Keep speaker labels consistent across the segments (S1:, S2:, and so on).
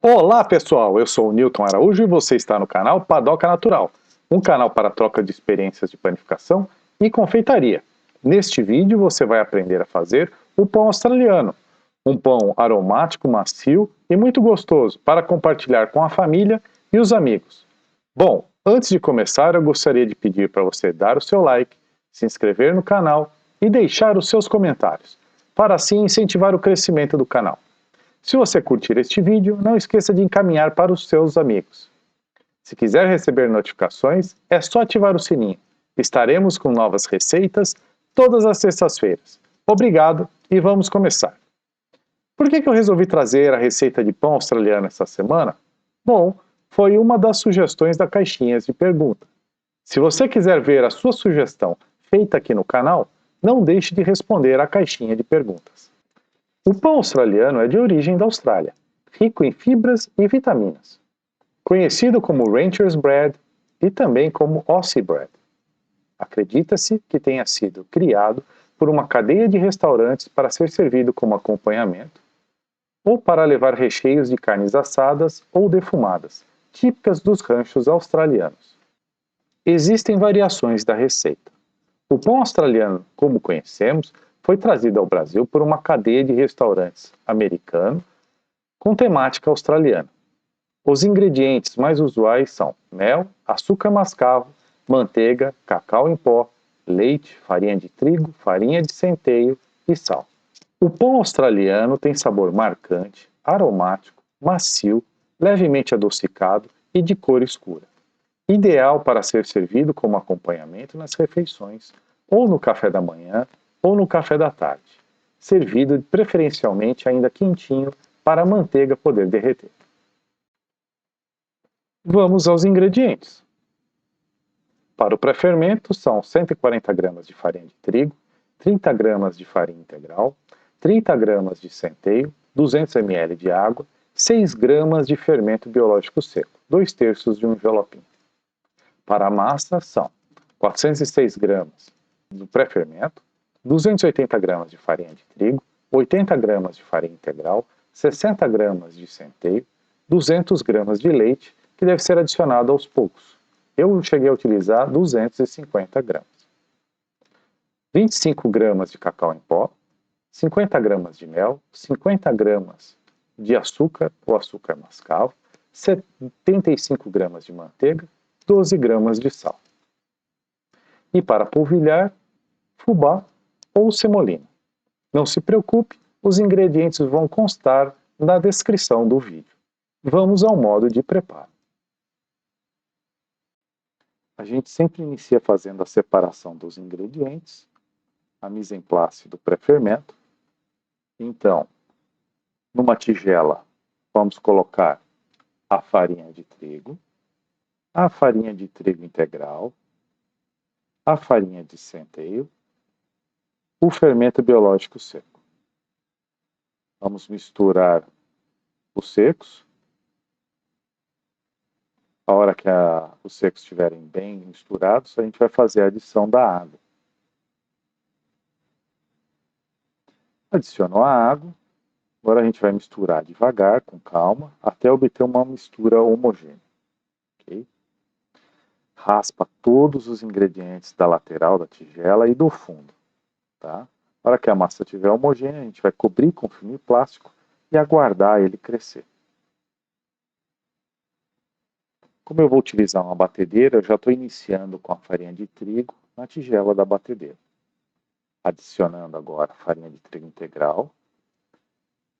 S1: Olá pessoal, eu sou o Newton Araújo e você está no canal Padoca Natural, um canal para troca de experiências de panificação e confeitaria. Neste vídeo você vai aprender a fazer o pão australiano, um pão aromático, macio e muito gostoso para compartilhar com a família e os amigos. Bom, antes de começar eu gostaria de pedir para você dar o seu like, se inscrever no canal e deixar os seus comentários, para assim incentivar o crescimento do canal. Se você curtir este vídeo, não esqueça de encaminhar para os seus amigos. Se quiser receber notificações, é só ativar o sininho. Estaremos com novas receitas todas as sextas-feiras. Obrigado e vamos começar. Por que eu resolvi trazer a receita de pão australiano essa semana? Bom, foi uma das sugestões da caixinha de pergunta. Se você quiser ver a sua sugestão feita aqui no canal, não deixe de responder à caixinha de perguntas. O pão australiano é de origem da Austrália, rico em fibras e vitaminas. Conhecido como Rancher's Bread e também como Aussie Bread. Acredita-se que tenha sido criado por uma cadeia de restaurantes para ser servido como acompanhamento ou para levar recheios de carnes assadas ou defumadas, típicas dos ranchos australianos. Existem variações da receita. O pão australiano, como conhecemos, foi trazido ao Brasil por uma cadeia de restaurantes americano com temática australiana. Os ingredientes mais usuais são mel, açúcar mascavo, manteiga, cacau em pó, leite, farinha de trigo, farinha de centeio e sal. O pão australiano tem sabor marcante, aromático, macio, levemente adocicado e de cor escura. Ideal para ser servido como acompanhamento nas refeições, ou no café da manhã, ou no café da tarde, servido preferencialmente ainda quentinho para a manteiga poder derreter. Vamos aos ingredientes. Para o pré-fermento são 140 gramas de farinha de trigo, 30 gramas de farinha integral, 30 gramas de centeio, 200 ml de água, 6 gramas de fermento biológico seco, 2/3 de um envelopinho. Para a massa são 406 gramas do pré-fermento, 280 gramas de farinha de trigo, 80 gramas de farinha integral, 60 gramas de centeio, 200 gramas de leite, que deve ser adicionado aos poucos. Eu cheguei a utilizar 250 gramas. 25 gramas de cacau em pó, 50 gramas de mel, 50 gramas de açúcar ou açúcar mascavo, 75 gramas de manteiga, 12 gramas de sal. E para polvilhar, fubá ou semolina. Não se preocupe, os ingredientes vão constar na descrição do vídeo. Vamos ao modo de preparo. A gente sempre inicia fazendo a separação dos ingredientes, a mise en place do pré-fermento. Então, numa tigela, vamos colocar a farinha de trigo integral, a farinha de centeio, o fermento biológico seco. Vamos misturar os secos. A hora que os secos estiverem bem misturados, a gente vai fazer a adição da água. Adicionou a água, agora a gente vai misturar devagar, com calma, até obter uma mistura homogênea. Okay? Raspa todos os ingredientes da lateral da tigela e do fundo. Tá? Na hora que a massa estiver homogênea, a gente vai cobrir com filme plástico e aguardar ele crescer. Como eu vou utilizar uma batedeira, eu já estou iniciando com a farinha de trigo na tigela da batedeira. Adicionando agora a farinha de trigo integral,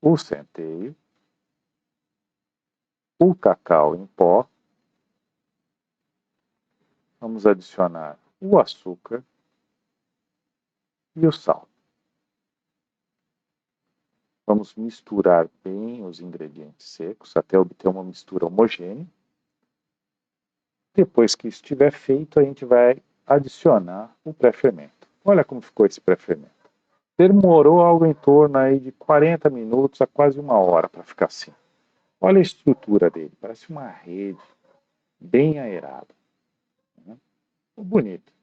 S1: o centeio, o cacau em pó. Vamos adicionar o açúcar e o sal. Vamos misturar bem os ingredientes secos até obter uma mistura homogênea. Depois que isso estiver feito, a gente vai adicionar o pré-fermento. Olha como ficou esse pré-fermento. Demorou algo em torno aí de 40 minutos a quase 1 hora para ficar assim. Olha a estrutura dele, parece uma rede bem aerada. Bonito.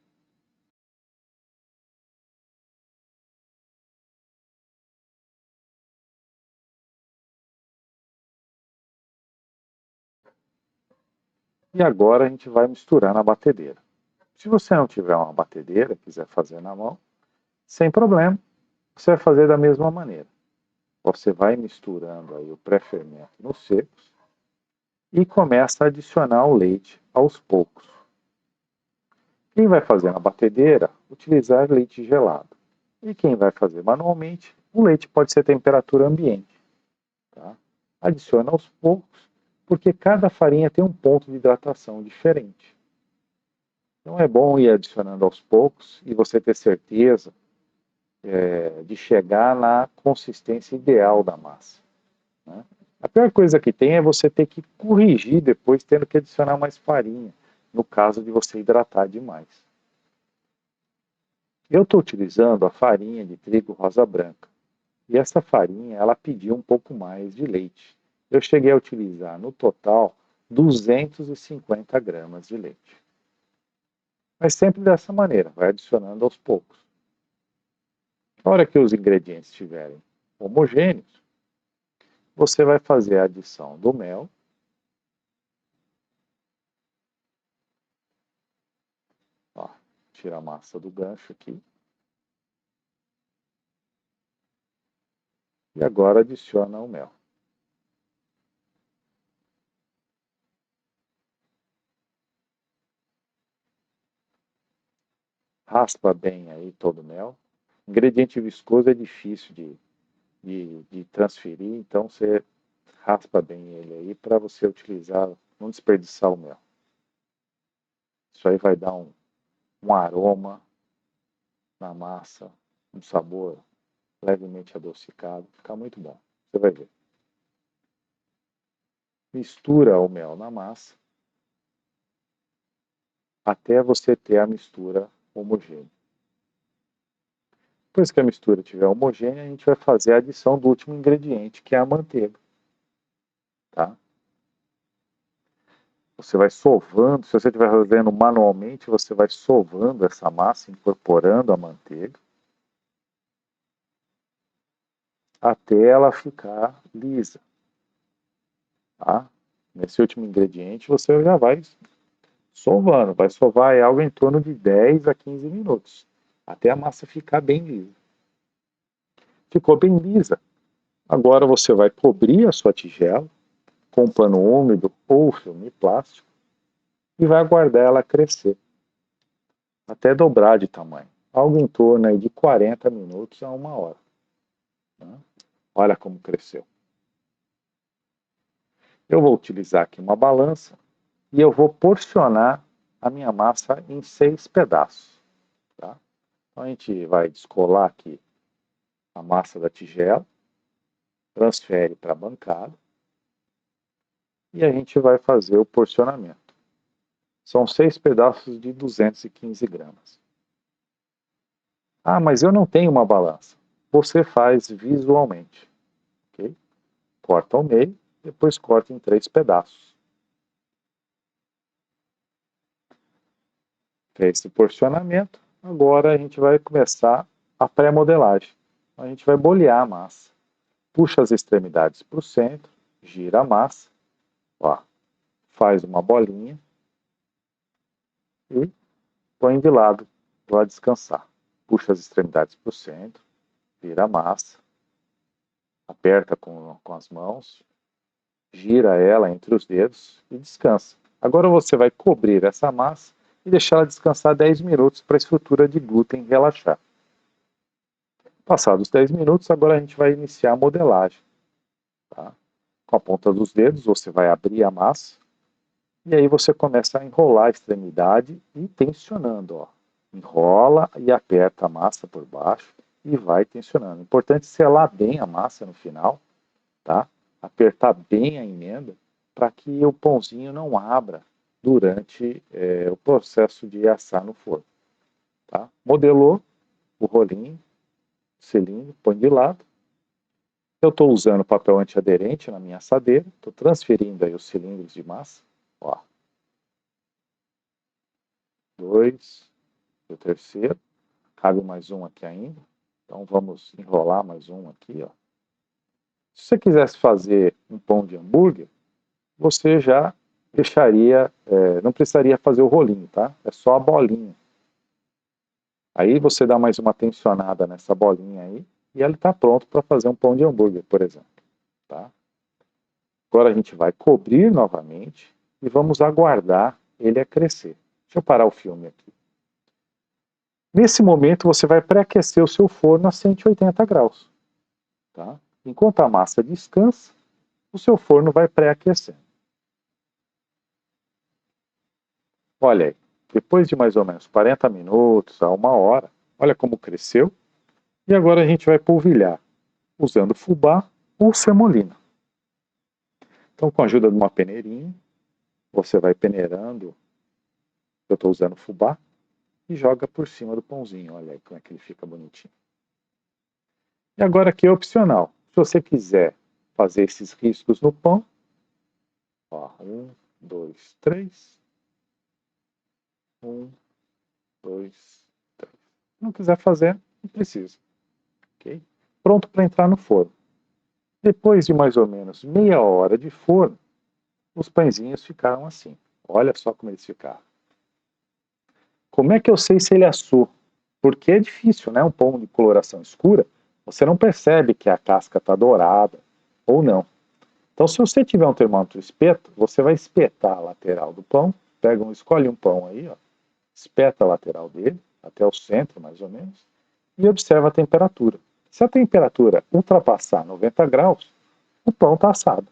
S1: E agora a gente vai misturar na batedeira. Se você não tiver uma batedeira, quiser fazer na mão, sem problema, você vai fazer da mesma maneira. Você vai misturando aí o pré-fermento nos secos e começa a adicionar o leite aos poucos. Quem vai fazer na batedeira, utilizar leite gelado. E quem vai fazer manualmente, o leite pode ser temperatura ambiente. Tá? Adiciona aos poucos, porque cada farinha tem um ponto de hidratação diferente. Então é bom ir adicionando aos poucos e você ter certeza de chegar na consistência ideal da massa. Né? A pior coisa que tem é você ter que corrigir depois, tendo que adicionar mais farinha, no caso de você hidratar demais. Eu estou utilizando a farinha de trigo rosa branca. E essa farinha, ela pediu um pouco mais de leite. Eu cheguei a utilizar, no total, 250 gramas de leite. Mas sempre dessa maneira, vai adicionando aos poucos. Na hora que os ingredientes estiverem homogêneos, você vai fazer a adição do mel. Ó, tira a massa do gancho aqui. E agora adiciona o mel. Raspa bem aí todo o mel. Ingrediente viscoso é difícil de transferir, então você raspa bem ele aí para você utilizar, não desperdiçar o mel. Isso aí vai dar um aroma na massa, um sabor levemente adocicado, fica muito bom. Você vai ver. Mistura o mel na massa até você ter a mistura homogênea. Depois que a mistura estiver homogênea, a gente vai fazer a adição do último ingrediente, que é a manteiga. Tá? Você vai sovando, se você estiver fazendo manualmente, você vai sovando essa massa, incorporando a manteiga, até ela ficar lisa. Tá? Nesse último ingrediente, você já vai sovando. Vai sovar algo em torno de 10 a 15 minutos, até a massa ficar bem lisa. Ficou bem lisa. Agora você vai cobrir a sua tigela com pano úmido ou filme plástico e vai aguardar ela crescer, até dobrar de tamanho. Algo em torno aí de 40 minutos a 1 hora. Né? Olha como cresceu. Eu vou utilizar aqui uma balança e eu vou porcionar a minha massa em 6 pedaços. Tá? Então a gente vai descolar aqui a massa da tigela, transfere para a bancada e a gente vai fazer o porcionamento. São 6 pedaços de 215 gramas. Ah, mas eu não tenho uma balança. Você faz visualmente. Okay? Corta ao meio, depois corta em 3 pedaços. Fez esse porcionamento, agora a gente vai começar a pré-modelagem. A gente vai bolear a massa. Puxa as extremidades para o centro, gira a massa, ó, faz uma bolinha e põe de lado para descansar. Puxa as extremidades para o centro, vira a massa, aperta com as mãos, gira ela entre os dedos e descansa. Agora você vai cobrir essa massa e deixar ela descansar 10 minutos para a estrutura de glúten relaxar. Passados 10 minutos, agora a gente vai iniciar a modelagem. Tá? Com a ponta dos dedos, você vai abrir a massa e aí você começa a enrolar a extremidade e tensionando. Ó. Enrola e aperta a massa por baixo e vai tensionando. Importante selar bem a massa no final, tá? Apertar bem a emenda para que o pãozinho não abra durante o processo de assar no forno. Tá? Modelou o rolinho, cilindro, põe de lado. Eu estou usando papel antiaderente na minha assadeira, estou transferindo aí os cilindros de massa. Ó. 2, o terceiro, cabe mais um aqui ainda, então vamos enrolar mais um aqui. Ó. Se você quisesse fazer um pão de hambúrguer, você já não precisaria fazer o rolinho, tá? É só a bolinha. Aí você dá mais uma tensionada nessa bolinha aí e ele está pronto para fazer um pão de hambúrguer, por exemplo. Tá? Agora a gente vai cobrir novamente e vamos aguardar ele a crescer. Deixa eu parar o filme aqui. Nesse momento você vai pré-aquecer o seu forno a 180 graus. Tá? Enquanto a massa descansa, o seu forno vai pré-aquecendo. Olha aí, depois de mais ou menos 40 minutos a 1 hora, olha como cresceu. E agora a gente vai polvilhar, usando fubá ou semolina. Então, com a ajuda de uma peneirinha, você vai peneirando, eu estou usando fubá, e joga por cima do pãozinho. Olha aí como é que ele fica bonitinho. E agora aqui é opcional. Se você quiser fazer esses riscos no pão, ó, 1, 2, 3. 1, 2, 3. Se não quiser fazer, não precisa. Okay? Pronto para entrar no forno. Depois de mais ou menos meia hora de forno, os pãezinhos ficaram assim. Olha só como eles ficaram. Como é que eu sei se ele assou? Porque é difícil, né? Um pão de coloração escura, você não percebe que a casca está dourada ou não. Então, se você tiver um termômetro espeto, você vai espetar a lateral do pão, escolhe um pão aí, ó, espeta a lateral dele, até o centro mais ou menos, e observa a temperatura. Se a temperatura ultrapassar 90 graus, o pão está assado.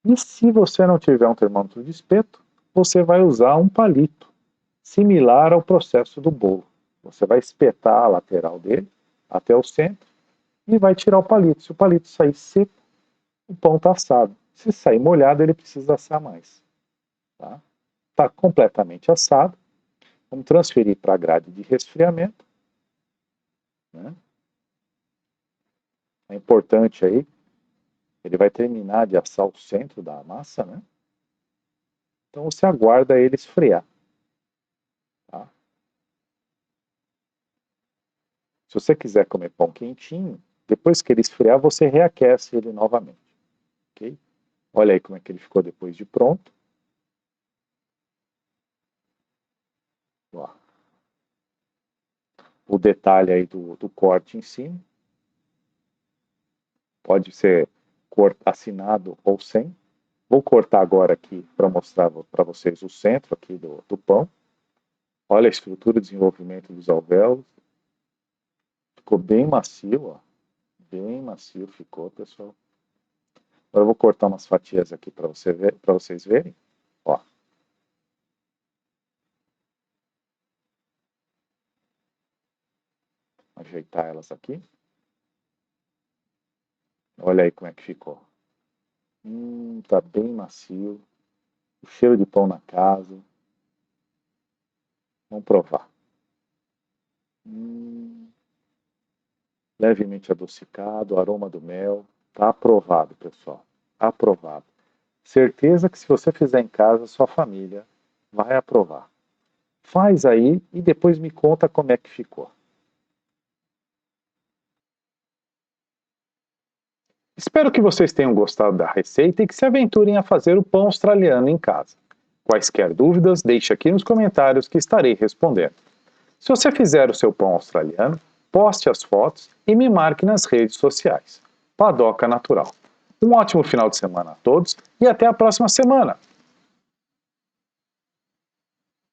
S1: E se você não tiver um termômetro de espeto, você vai usar um palito, similar ao processo do bolo. Você vai espetar a lateral dele até o centro e vai tirar o palito. Se o palito sair seco, o pão está assado. Se sair molhado, ele precisa assar mais. Tá completamente assado. Vamos transferir para a grade de resfriamento. Né? É importante aí, ele vai terminar de assar o centro da massa, né? Então você aguarda ele esfriar. Tá? Se você quiser comer pão quentinho, depois que ele esfriar, você reaquece ele novamente. Okay? Olha aí como é que ele ficou depois de pronto. Ó. O detalhe aí do corte em cima. Pode ser assinado ou sem. Vou cortar agora aqui para mostrar para vocês o centro aqui do pão. Olha a estrutura de desenvolvimento dos alvéolos. Ficou bem macio, ó. Bem macio ficou, pessoal. Agora eu vou cortar umas fatias aqui para vocês verem. Ó. Ajeitar elas aqui. Olha aí como é que ficou. Tá bem macio. O cheiro de pão na casa. Vamos provar. Levemente adocicado, o aroma do mel. Tá aprovado, pessoal. Aprovado. Certeza que se você fizer em casa, sua família vai aprovar. Faz aí e depois me conta como é que ficou. Espero que vocês tenham gostado da receita e que se aventurem a fazer o pão australiano em casa. Quaisquer dúvidas, deixe aqui nos comentários que estarei respondendo. Se você fizer o seu pão australiano, poste as fotos e me marque nas redes sociais. Padoca Natural. Um ótimo final de semana a todos e até a próxima semana!